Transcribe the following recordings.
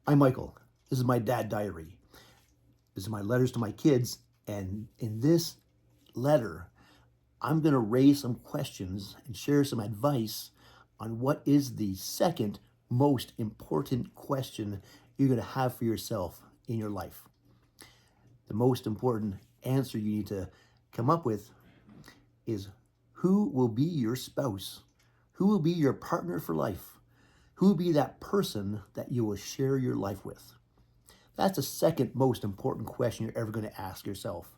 I'm Michael. This is my dad diary. This is my letters to my kids. And in this letter, I'm going to raise some questions and share some advice on what is the second most important question you're going to have for yourself in your life. The most important answer you need to come up with is who will be your spouse? Who will be your partner for life? Who will be that person that you will share your life with? That's the second most important question you're ever going to ask yourself.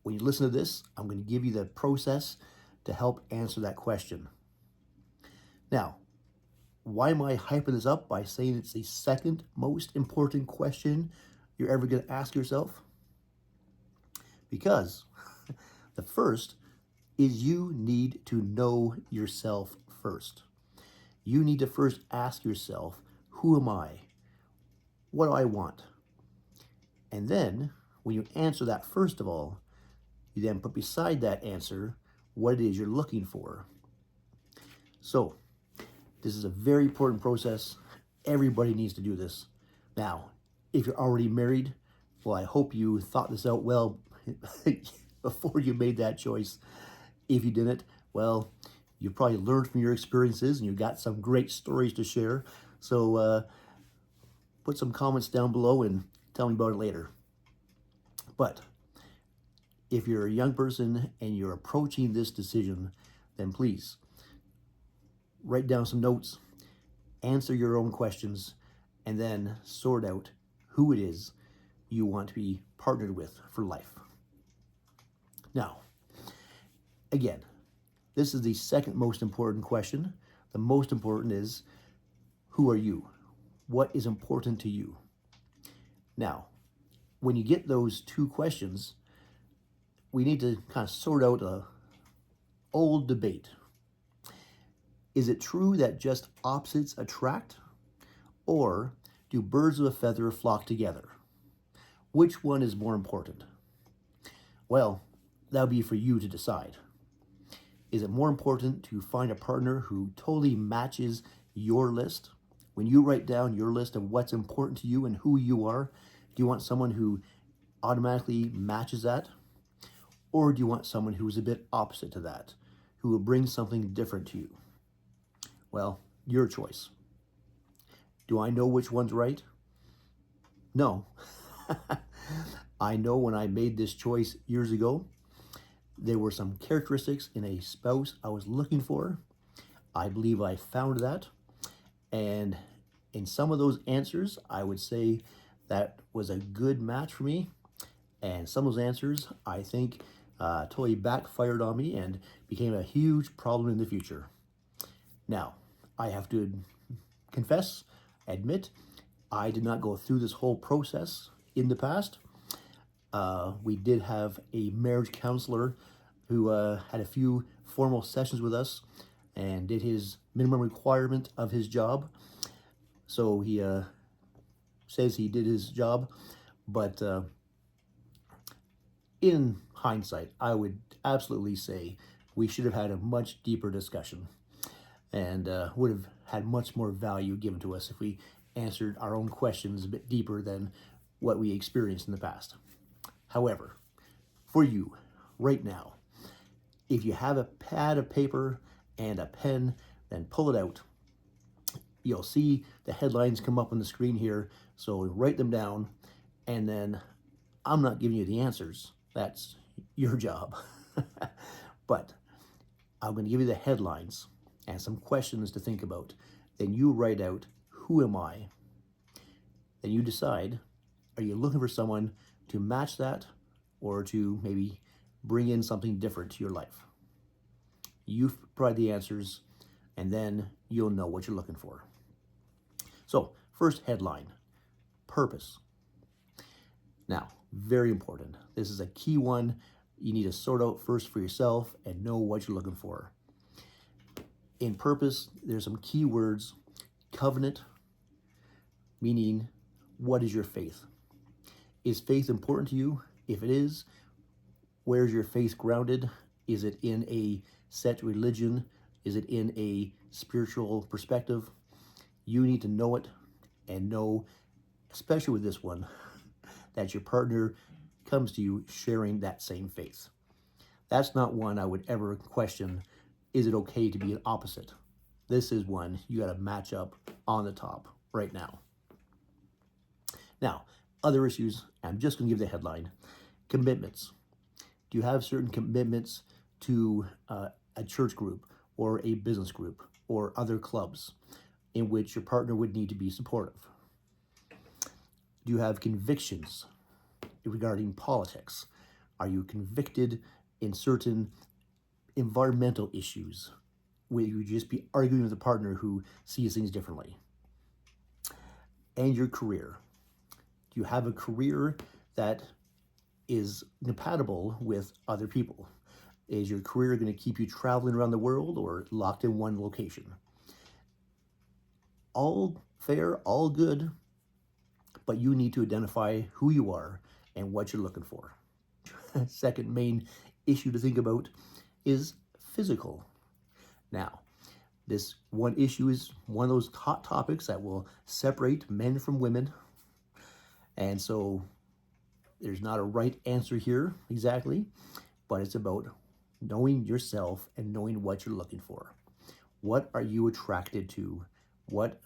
When you listen to this, I'm going to give you the process to help answer that question. Now, why am I hyping this up by saying it's the second most important question you're ever going to ask yourself? Because the first is you need to know yourself first. You need to first ask yourself, who am I? What do I want? And then, when you answer that first of all, you then put beside that answer what it is you're looking for. So, this is a very important process. Everybody needs to do this. Now, if you're already married, well, I hope you thought this out well before you made that choice. If you didn't, well, you probably learned from your experiences and you got some great stories to share. So put some comments down below and tell me about it later. But if you're a young person and you're approaching this decision, then please write down some notes, answer your own questions, and then sort out who it is you want to be partnered with for life. Now, again, this is the second most important question. The most important is, who are you? What is important to you? Now, when you get those two questions, we need to kind of sort out a old debate. Is it true that just opposites attract? Or do birds of a feather flock together? Which one is more important? Well, that'll be for you to decide. Is it more important to find a partner who totally matches your list? When you write down your list of what's important to you and who you are, do you want someone who automatically matches that? Or do you want someone who is a bit opposite to that, who will bring something different to you? Well, your choice. Do I know which one's right? No. I know when I made this choice years ago, there were some characteristics in a spouse I was looking for. I believe I found that. And in some of those answers, I would say that was a good match for me. And some of those answers, I think, totally backfired on me and became a huge problem in the future. Now, I have to admit, I did not go through this whole process in the past. We did have a marriage counselor who had a few formal sessions with us and did his minimum requirement of his job. So he says he did his job, but in hindsight, I would absolutely say we should have had a much deeper discussion and would have had much more value given to us if we answered our own questions a bit deeper than what we experienced in the past. However, for you, right now, if you have a pad of paper and a pen, then pull it out. You'll see the headlines come up on the screen here, so write them down, and then I'm not giving you the answers. That's your job. But I'm going to give you the headlines and some questions to think about. Then you write out, who am I? Then you decide, are you looking for someone to match that or to maybe bring in something different to your life? You provide the answers and then you'll know what you're looking for. So, first headline, purpose. Now, very important. This is a key one you need to sort out first for yourself and know what you're looking for. In purpose, there's some key words. Covenant, meaning what is your faith? Is faith important to you? If it is, where's your faith grounded? Is it in a set religion? Is it in a spiritual perspective? You need to know it and know, especially with this one, that your partner comes to you sharing that same faith. That's not one I would ever question. Is it okay to be an opposite? This is one you got to match up on the top right now. Now, other issues, I'm just going to give the headline. Commitments. Do you have certain commitments to a church group or a business group or other clubs in which your partner would need to be supportive? Do you have convictions regarding politics? Are you convicted in certain environmental issues where you would just be arguing with a partner who sees things differently? And your career. Do you have a career that is compatible with other people? Is your career going to keep you traveling around the world or locked in one location? All fair, all good, but you need to identify who you are and what you're looking for. Second main issue to think about is physical. Now, this one issue is one of those hot topics that will separate men from women. And so there's not a right answer here exactly, but it's about knowing yourself and knowing what you're looking for. What are you attracted to? What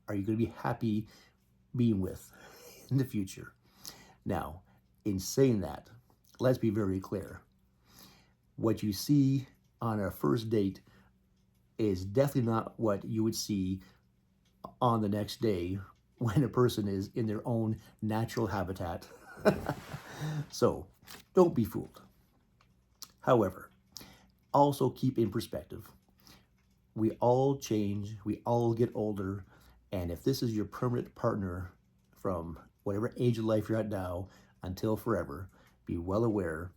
are you going to be happy being with in the future? Now, in saying that, let's be very clear. What you see on a first date is definitely not what you would see on the next day when a person is in their own natural habitat. So, don't be fooled. However, also keep in perspective. We all change, we all get older, and if this is your permanent partner from whatever age of life you're at now until forever, be well aware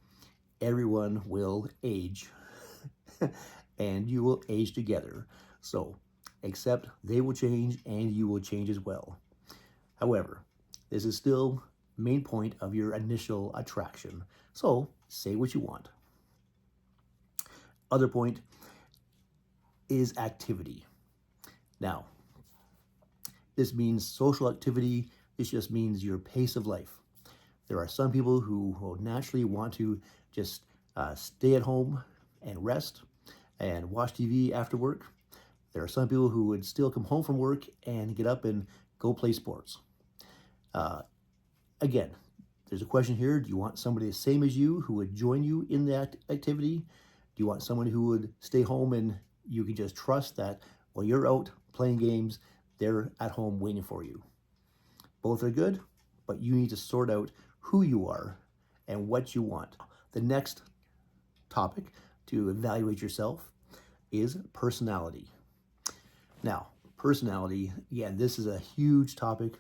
everyone will age and you will age together. So accept they will change and you will change as well. However, this is still main point of your initial attraction. So say what you want. Other point is activity. Now, this means social activity. This just means your pace of life. There are some people who will naturally want to just stay at home and rest and watch TV after work. There are some people who would still come home from work and get up and go play sports. Again, there's a question here. Do you want somebody the same as you who would join you in that activity? Do you want someone who would stay home and you can just trust that while you're out playing games, they're at home waiting for you? Both are good, but you need to sort out who you are and what you want. The next topic to evaluate yourself is personality. Now, personality, again, this is a huge topic.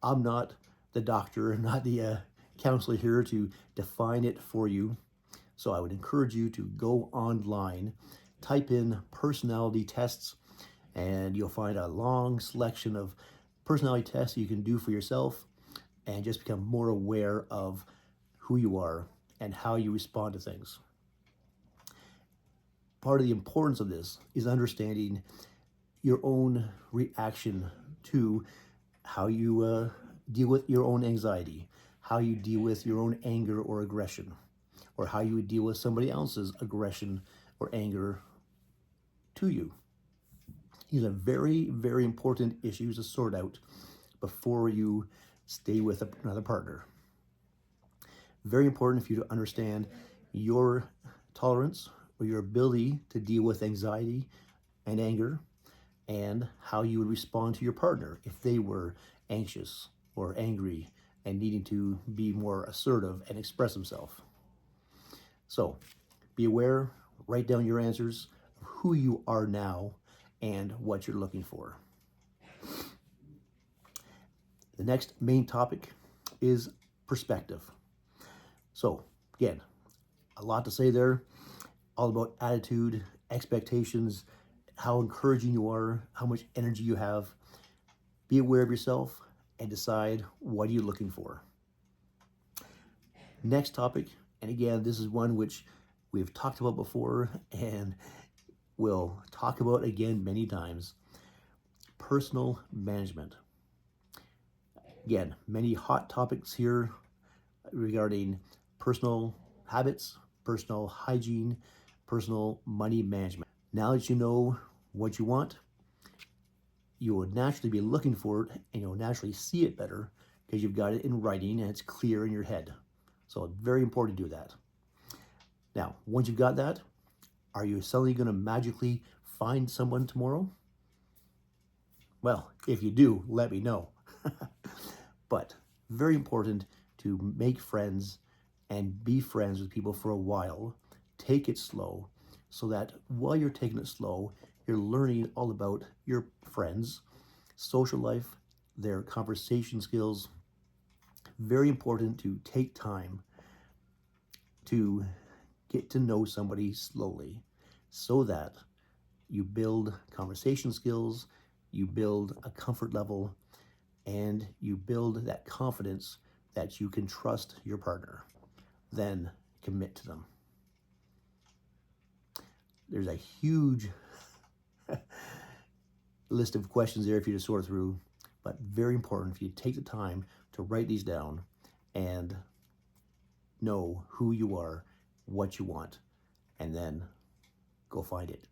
I'm not the doctor, I'm not the counselor here to define it for you. So I would encourage you to go online, type in personality tests, and you'll find a long selection of personality tests you can do for yourself and just become more aware of who you are and how you respond to things. Part of the importance of this is understanding your own reaction to how you deal with your own anxiety, how you deal with your own anger or aggression, or how you would deal with somebody else's aggression or anger to you. These are very, very important issues to sort out before you stay with another partner. Very important for you to understand your tolerance or your ability to deal with anxiety and anger and how you would respond to your partner if they were anxious or angry and needing to be more assertive and express themselves. So be aware, write down your answers of who you are now and what you're looking for. The next main topic is perspective. So again, a lot to say there, all about attitude, expectations, how encouraging you are, how much energy you have. Be aware of yourself and decide what you're looking for. Next topic, and again, this is one which we've talked about before and we'll talk about again many times, personal management. Again, many hot topics here regarding personal habits, personal hygiene, personal money management. Now that you know what you want, you will naturally be looking for it and you'll naturally see it better because you've got it in writing and it's clear in your head. So it's very important to do that. Now, once you've got that, are you suddenly going to magically find someone tomorrow? Well, if you do, let me know. But very important to make friends and be friends with people for a while. Take it slow so that while you're taking it slow, you're learning all about your friends, social life, their conversation skills. Very important to take time to get to know somebody slowly so that you build conversation skills, you build a comfort level, and you build that confidence that you can trust your partner. Then commit to them. There's a huge list of questions there for you to sort through, but very important if you take the time to write these down and know who you are, what you want, and then go find it.